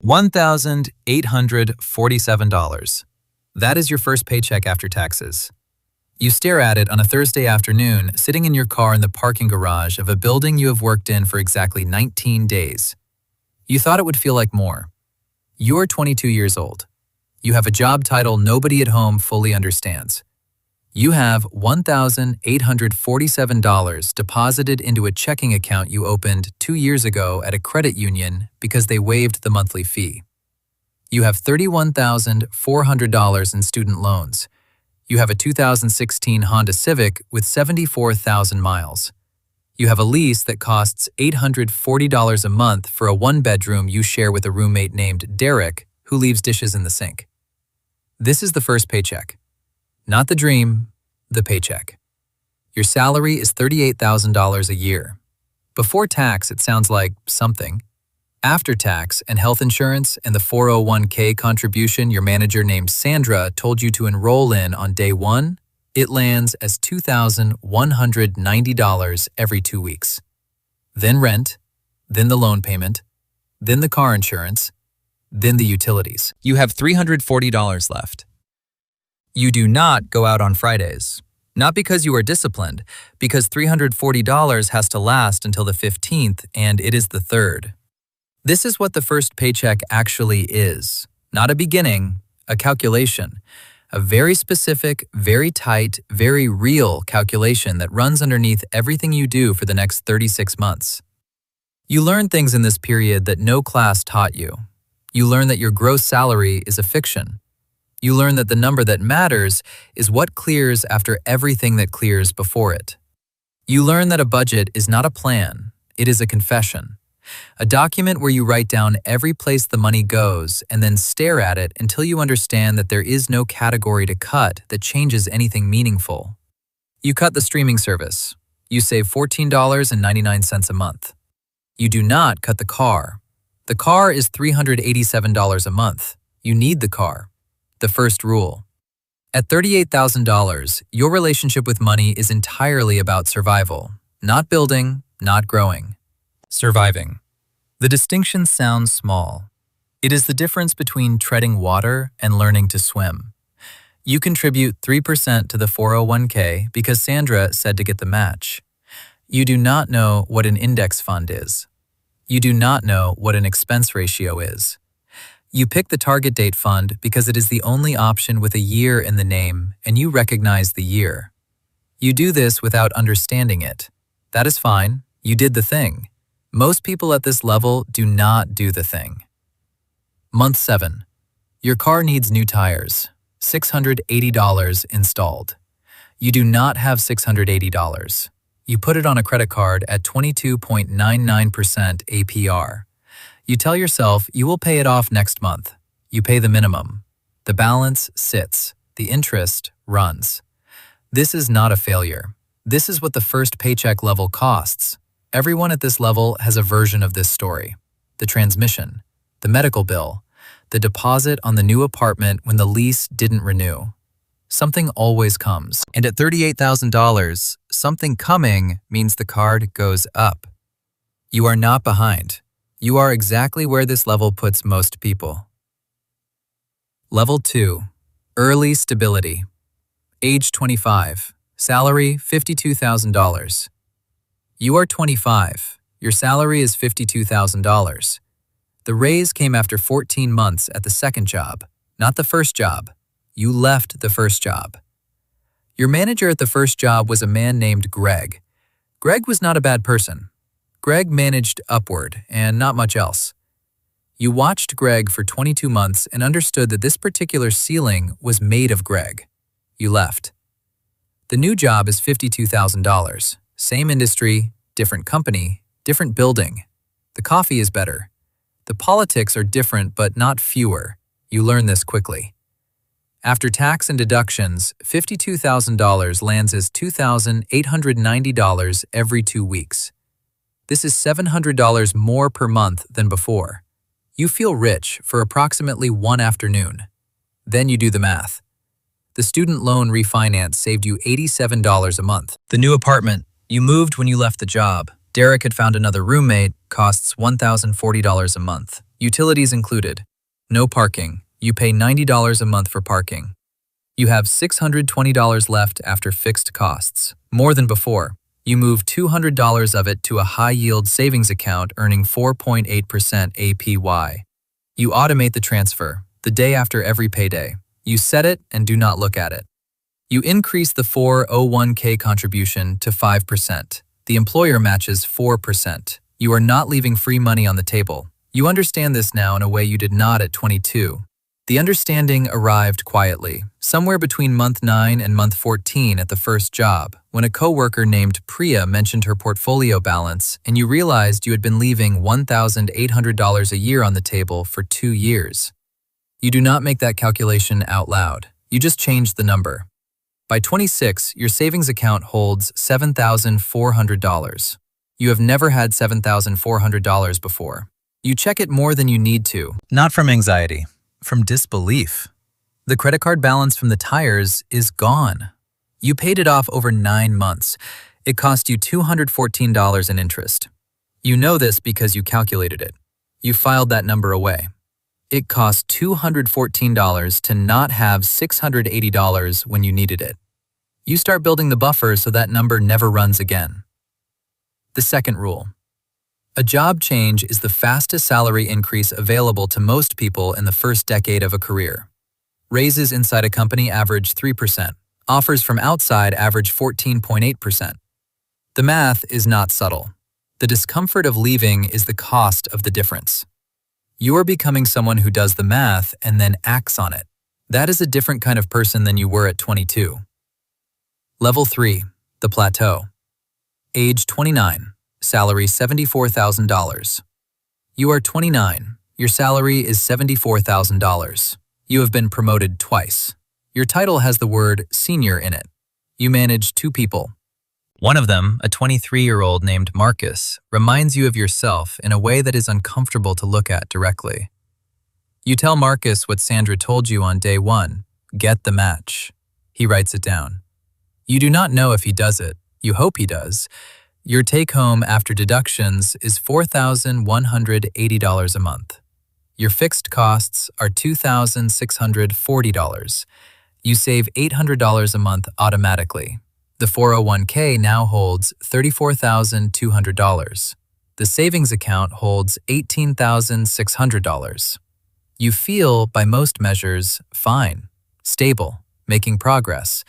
$1,847. That is your first paycheck after taxes. You stare at it on a Thursday afternoon, sitting in your car in the parking garage of a building you have worked in for exactly 19 days. You thought it would feel like more. You're 22 years old. You have a job title nobody at home fully understands. You have $1,847 deposited into a checking account you opened 2 years ago at a credit union because they waived the monthly fee. You have $31,400 in student loans. You have a 2016 Honda Civic with 74,000 miles. You have a lease that costs $840 a month for a one-bedroom you share with a roommate named Derek, who leaves dishes in the sink. This is the first paycheck. Not the dream, the paycheck. Your salary is $38,000 a year. Before tax, it sounds like something. After tax and health insurance and the 401k contribution your manager named Sandra told you to enroll in on day one, it lands as $2,190 every 2 weeks. Then rent, then the loan payment, then the car insurance, then the utilities. You have $340 left. You do not go out on Fridays. Not because you are disciplined, because $340 has to last until the 15th and it is the 3rd. This is what the first paycheck actually is. Not a beginning, a calculation. A very specific, very tight, very real calculation that runs underneath everything you do for the next 36 months. You learn things in this period that no class taught you. You learn that your gross salary is a fiction. You learn that the number that matters is what clears after everything that clears before it. You learn that a budget is not a plan, it is a confession. A document where you write down every place the money goes and then stare at it until you understand that there is no category to cut that changes anything meaningful. You cut the streaming service. You save $14.99 a month. You do not cut the car. The car is $387 a month. You need the car. The first rule. At $38,000, your relationship with money is entirely about survival, not building, not growing. Surviving. The distinction sounds small. It is the difference between treading water and learning to swim. You contribute 3% to the 401k because Sandra said to get the match. You do not know what an index fund is. You do not know what an expense ratio is. You pick the target date fund because it is the only option with a year in the name and you recognize the year. You do this without understanding it. That is fine. You did the thing. Most people at this level do not do the thing. Month 7. Your car needs new tires. $680 installed. You do not have $680. You put it on a credit card at 22.99% APR. You tell yourself you will pay it off next month. You pay the minimum. The balance sits. The interest runs. This is not a failure. This is what the first paycheck level costs. Everyone at this level has a version of this story. The transmission, the medical bill, the deposit on the new apartment when the lease didn't renew. Something always comes. And at $38,000, something coming means the card goes up. You are not behind. You are exactly where this level puts most people. Level 2. Early stability. Age 25. Salary $52,000. You are 25. Your salary is $52,000. The raise came after 14 months at the second job, not the first job. You left the first job. Your manager at the first job was a man named Greg. Greg was not a bad person. Greg managed upward and not much else. You watched Greg for 22 months and understood that this particular ceiling was made of Greg. You left. The new job is $52,000. Same industry, different company, different building. The coffee is better. The politics are different but not fewer. You learn this quickly. After tax and deductions, $52,000 lands as $2,890 every 2 weeks. This is $700 more per month than before. You feel rich for approximately 1 afternoon. Then you do the math. The student loan refinance saved you $87 a month. The new apartment you moved when you left the job. Derek had found another roommate, costs $1,040 a month. Utilities included. No parking. You pay $90 a month for parking. You have $620 left after fixed costs, more than before. You move $200 of it to a high-yield savings account earning 4.8% APY. You automate the transfer, the day after every payday. You set it and do not look at it. You increase the 401k contribution to 5%. The employer matches 4%. You are not leaving free money on the table. You understand this now in a way you did not at 22. The understanding arrived quietly, somewhere between month 9 and month 14 at the first job, when a coworker named Priya mentioned her portfolio balance and you realized you had been leaving $1,800 a year on the table for 2 years. You do not make that calculation out loud. You just change the number. By 26, your savings account holds $7,400. You have never had $7,400 before. You check it more than you need to. Not from anxiety. From disbelief. The credit card balance from the tires is gone. You paid it off over 9 months. It cost you $214 in interest. You know this because you calculated it. You filed that number away. It cost $214 to not have $680 when you needed it. You start building the buffer so that number never runs again. The second rule. A job change is the fastest salary increase available to most people in the first decade of a career. Raises inside a company average 3%. Offers from outside average 14.8%. The math is not subtle. The discomfort of leaving is the cost of the difference. You are becoming someone who does the math and then acts on it. That is a different kind of person than you were at 22. Level 3. The Plateau. Age 29. Salary $74,000. You are 29. Your salary is $74,000. You have been promoted twice. Your title has the word senior in it. You manage 2 people. One of them, a 23-year-old named Marcus, reminds you of yourself in a way that is uncomfortable to look at directly. You tell Marcus what Sandra told you on day 1, get the match. He writes it down. You do not know if he does it. You hope he does. Your take-home after deductions is $4,180 a month. Your fixed costs are $2,640. You save $800 a month automatically. The 401k now holds $34,200. The savings account holds $18,600. You feel, by most measures, fine, stable, making progress,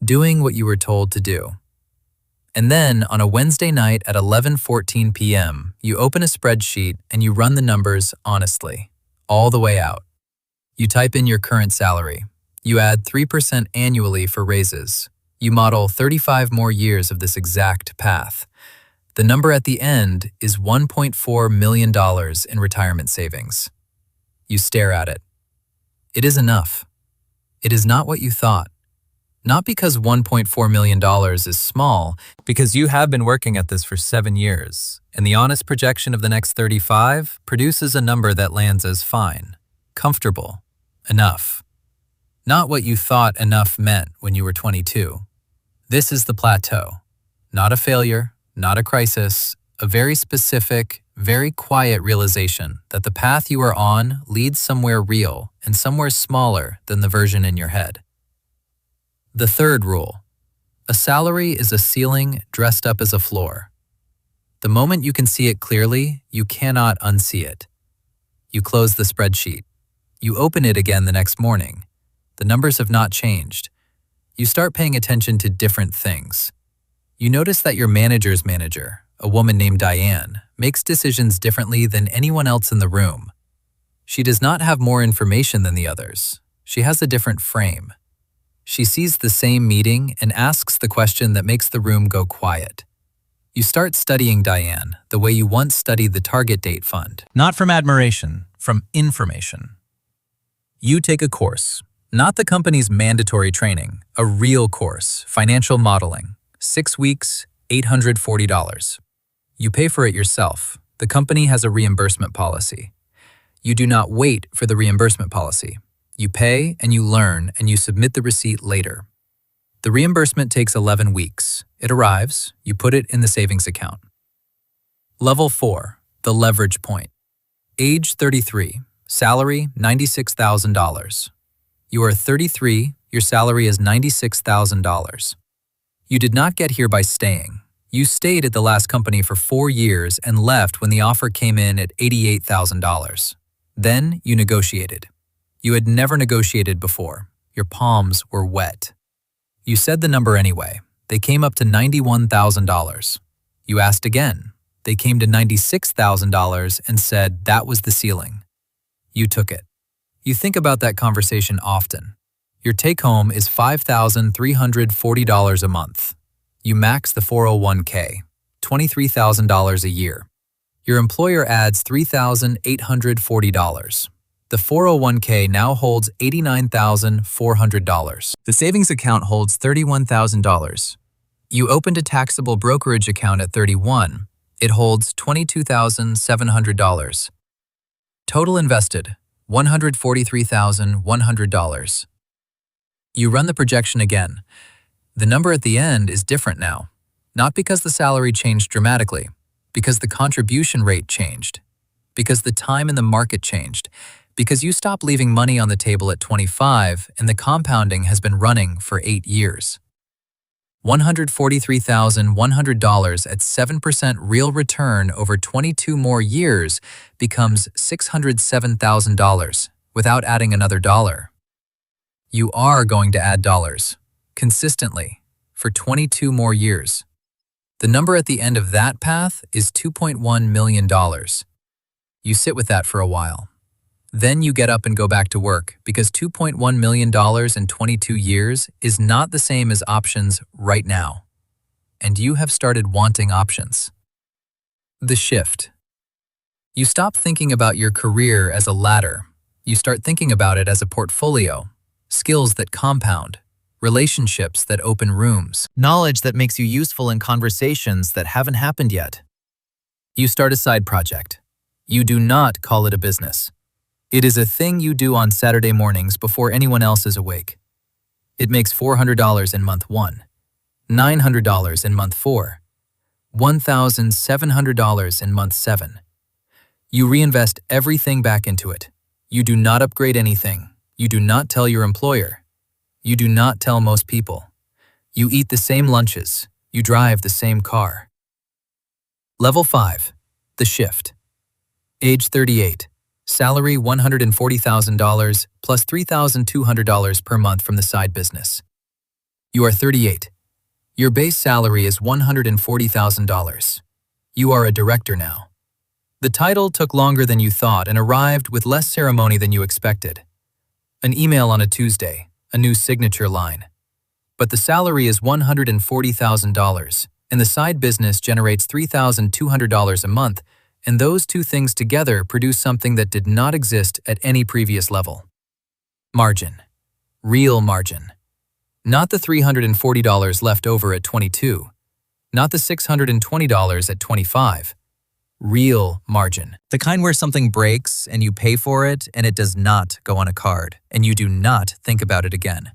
doing what you were told to do. And then, on a Wednesday night at 11:14 p.m., you open a spreadsheet and you run the numbers honestly, all the way out. You type in your current salary. You add 3% annually for raises. You model 35 more years of this exact path. The number at the end is $1.4 million in retirement savings. You stare at it. It is enough. It is not what you thought. Not because $1.4 million is small, because you have been working at this for 7 years, and the honest projection of the next 35 produces a number that lands as fine, comfortable, enough. Not what you thought enough meant when you were 22. This is the plateau. Not a failure, not a crisis, a very specific, very quiet realization that the path you are on leads somewhere real and somewhere smaller than the version in your head. The third rule. A salary is a ceiling dressed up as a floor. The moment you can see it clearly, you cannot unsee it. You close the spreadsheet. You open it again the next morning. The numbers have not changed. You start paying attention to different things. You notice that your manager's manager, a woman named Diane, makes decisions differently than anyone else in the room. She does not have more information than the others. She has a different frame. She sees the same meeting and asks the question that makes the room go quiet. You start studying Diane the way you once studied the target date fund. Not from admiration, from information. You take a course, not the company's mandatory training, a real course, financial modeling, 6 weeks, $840. You pay for it yourself. The company has a reimbursement policy. You do not wait for the reimbursement policy. You pay and you learn and you submit the receipt later. The reimbursement takes 11 weeks. It arrives, you put it in the savings account. Level 4, the leverage point. Age 33. Salary $96,000. You are 33, your salary is $96,000. You did not get here by staying. You stayed at the last company for 4 years and left when the offer came in at $88,000. Then you negotiated. You had never negotiated before. Your palms were wet. You said the number anyway. They came up to $91,000. You asked again. They came to $96,000 and said that was the ceiling. You took it. You think about that conversation often. Your take-home is $5,340 a month. You max the 401k, $23,000 a year. Your employer adds $3,840. The 401k now holds $89,400. The savings account holds $31,000. You opened a taxable brokerage account at $31,000. It holds $22,700. Total invested, $143,100. You run the projection again. The number at the end is different now, not because the salary changed dramatically, because the contribution rate changed, because the time in the market changed, because you stopped leaving money on the table at 25 and the compounding has been running for 8 years. $143,100 at 7% real return over 22 more years becomes $607,000 without adding another dollar. You are going to add dollars, consistently, for 22 more years. The number at the end of that path is $2.1 million. You sit with that for a while. Then you get up and go back to work because $2.1 million in 22 years is not the same as options right now. And you have started wanting options. The shift. You stop thinking about your career as a ladder. You start thinking about it as a portfolio, skills that compound, relationships that open rooms, knowledge that makes you useful in conversations that haven't happened yet. You start a side project. You do not call it a business. It is a thing you do on Saturday mornings before anyone else is awake. It makes $400 in month 1, $900 in month 4, $1,700 in month 7. You reinvest everything back into it. You do not upgrade anything. You do not tell your employer. You do not tell most people. You eat the same lunches. You drive the same car. Level 5. The shift. Age 38. Salary $140,000 plus $3,200 per month from the side business. You are 38. Your base salary is $140,000. You are a director now. The title took longer than you thought and arrived with less ceremony than you expected. An email on a Tuesday, a new signature line. But the salary is $140,000, and the side business generates $3,200 a month, and those two things together produce something that did not exist at any previous level. Margin. Real margin. Not the $340 left over at 22. Not the $620 at 25. Real margin. The kind where something breaks and you pay for it and it does not go on a card and you do not think about it again.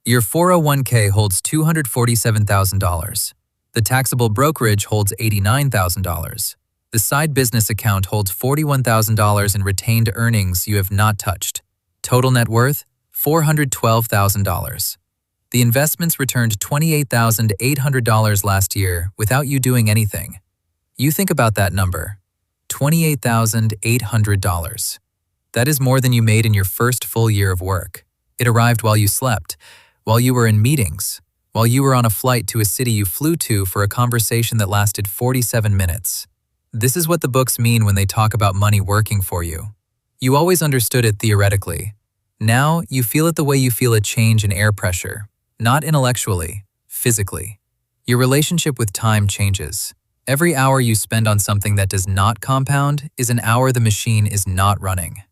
Your 401k holds $247,000. The taxable brokerage holds $89,000. The side business account holds $41,000 in retained earnings you have not touched. Total net worth, $412,000. The investments returned $28,800 last year without you doing anything. You think about that number, $28,800. That is more than you made in your first full year of work. It arrived while you slept, while you were in meetings, while you were on a flight to a city you flew to for a conversation that lasted 47 minutes. This is what the books mean when they talk about money working for you. You always understood it theoretically. Now you feel it the way you feel a change in air pressure, not intellectually, physically. Your relationship with time changes. Every hour you spend on something that does not compound is an hour the machine is not running.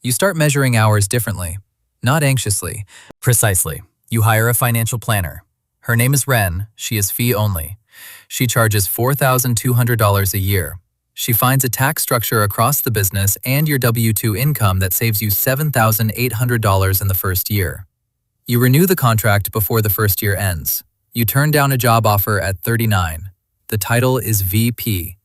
You start measuring hours differently, not anxiously. Precisely. You hire a financial planner. Her name is Ren. She is fee only. She charges $4,200 a year. She finds a tax structure across the business and your W-2 income that saves you $7,800 in the first year. You renew the contract before the first year ends. You turn down a job offer at 39. The title is VP.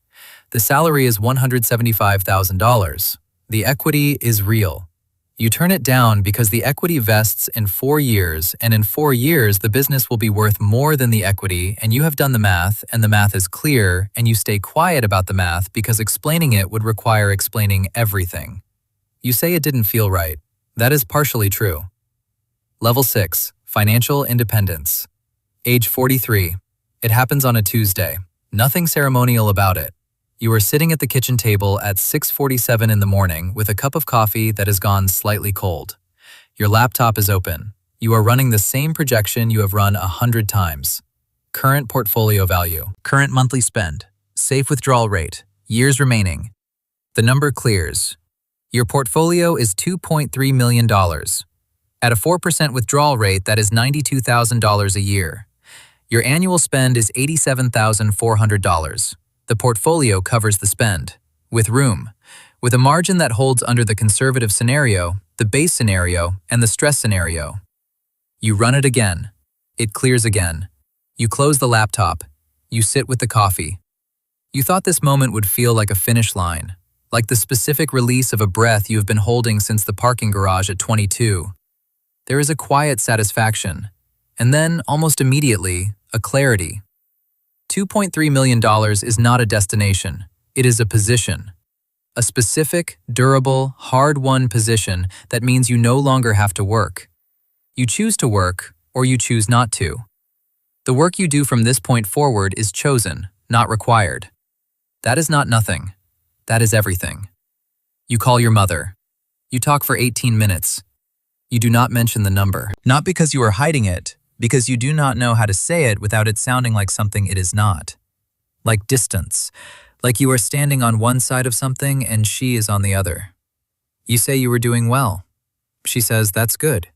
The salary is $175,000. The equity is real. You turn it down because the equity vests in 4 years, and in 4 years the business will be worth more than the equity, and you have done the math, and the math is clear, and you stay quiet about the math because explaining it would require explaining everything. You say it didn't feel right. That is partially true. Level 6. Financial independence. Age 43. It happens on a Tuesday. Nothing ceremonial about it. You are sitting at the kitchen table at 6:47 in the morning with a cup of coffee that has gone slightly cold. Your laptop is open. You are running the same projection you have run 100 times. Current portfolio value, current monthly spend, safe withdrawal rate, years remaining. The number clears. Your portfolio is $2.3 million. At a 4% withdrawal rate, that is $92,000 a year. Your annual spend is $87,400. The portfolio covers the spend, with room, with a margin that holds under the conservative scenario, the base scenario, and the stress scenario. You run it again. It clears again. You close the laptop. You sit with the coffee. You thought this moment would feel like a finish line, like the specific release of a breath you have been holding since the parking garage at 22. There is a quiet satisfaction, and then, almost immediately, a clarity. $2.3 million is not a destination, it is a position. A specific, durable, hard-won position that means you no longer have to work. You choose to work, or you choose not to. The work you do from this point forward is chosen, not required. That is not nothing. That is everything. You call your mother. You talk for 18 minutes. You do not mention the number. Not because you are hiding it, because you do not know how to say it without it sounding like something it is not. Like distance, like you are standing on one side of something and she is on the other. You say you were doing well. She says, that's good.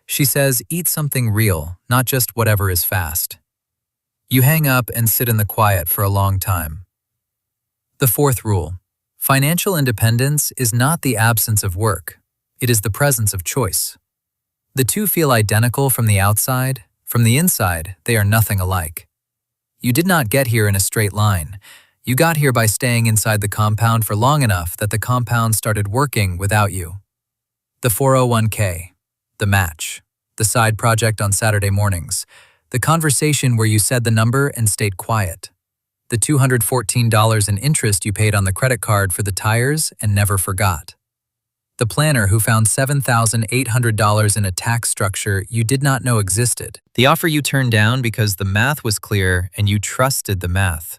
She says, eat something real, not just whatever is fast. You hang up and sit in the quiet for a long time. The fourth rule. Financial independence is not the absence of work. It is the presence of choice. The two feel identical from the outside. From the inside, they are nothing alike. You did not get here in a straight line. You got here by staying inside the compound for long enough that the compound started working without you. The 401k, the match, the side project on Saturday mornings, the conversation where you said the number and stayed quiet, the $214 in interest you paid on the credit card for the tires and never forgot. The planner who found $7,800 in a tax structure you did not know existed. The offer you turned down because the math was clear and you trusted the math.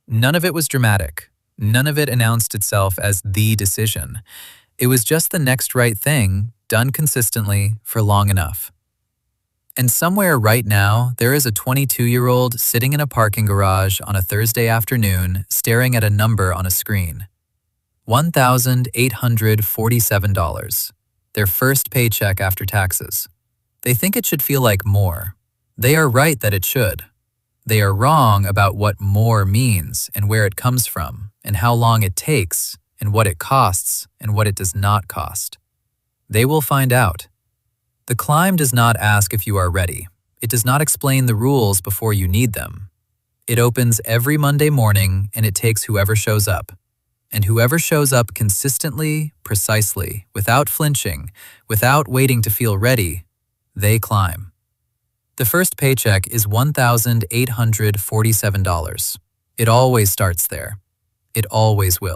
None of it was dramatic. None of it announced itself as the decision. It was just the next right thing, done consistently for long enough. And somewhere right now, there is a 22-year-old sitting in a parking garage on a Thursday afternoon staring at a number on a screen. $1,847, their first paycheck after taxes. They think it should feel like more. They are right that it should. They are wrong about what more means and where it comes from and how long it takes and what it costs and what it does not cost. They will find out. The climb does not ask if you are ready. It does not explain the rules before you need them. It opens every Monday morning and it takes whoever shows up. And whoever shows up consistently, precisely, without flinching, without waiting to feel ready, they climb. The first paycheck is $1,847. It always starts there. It always will.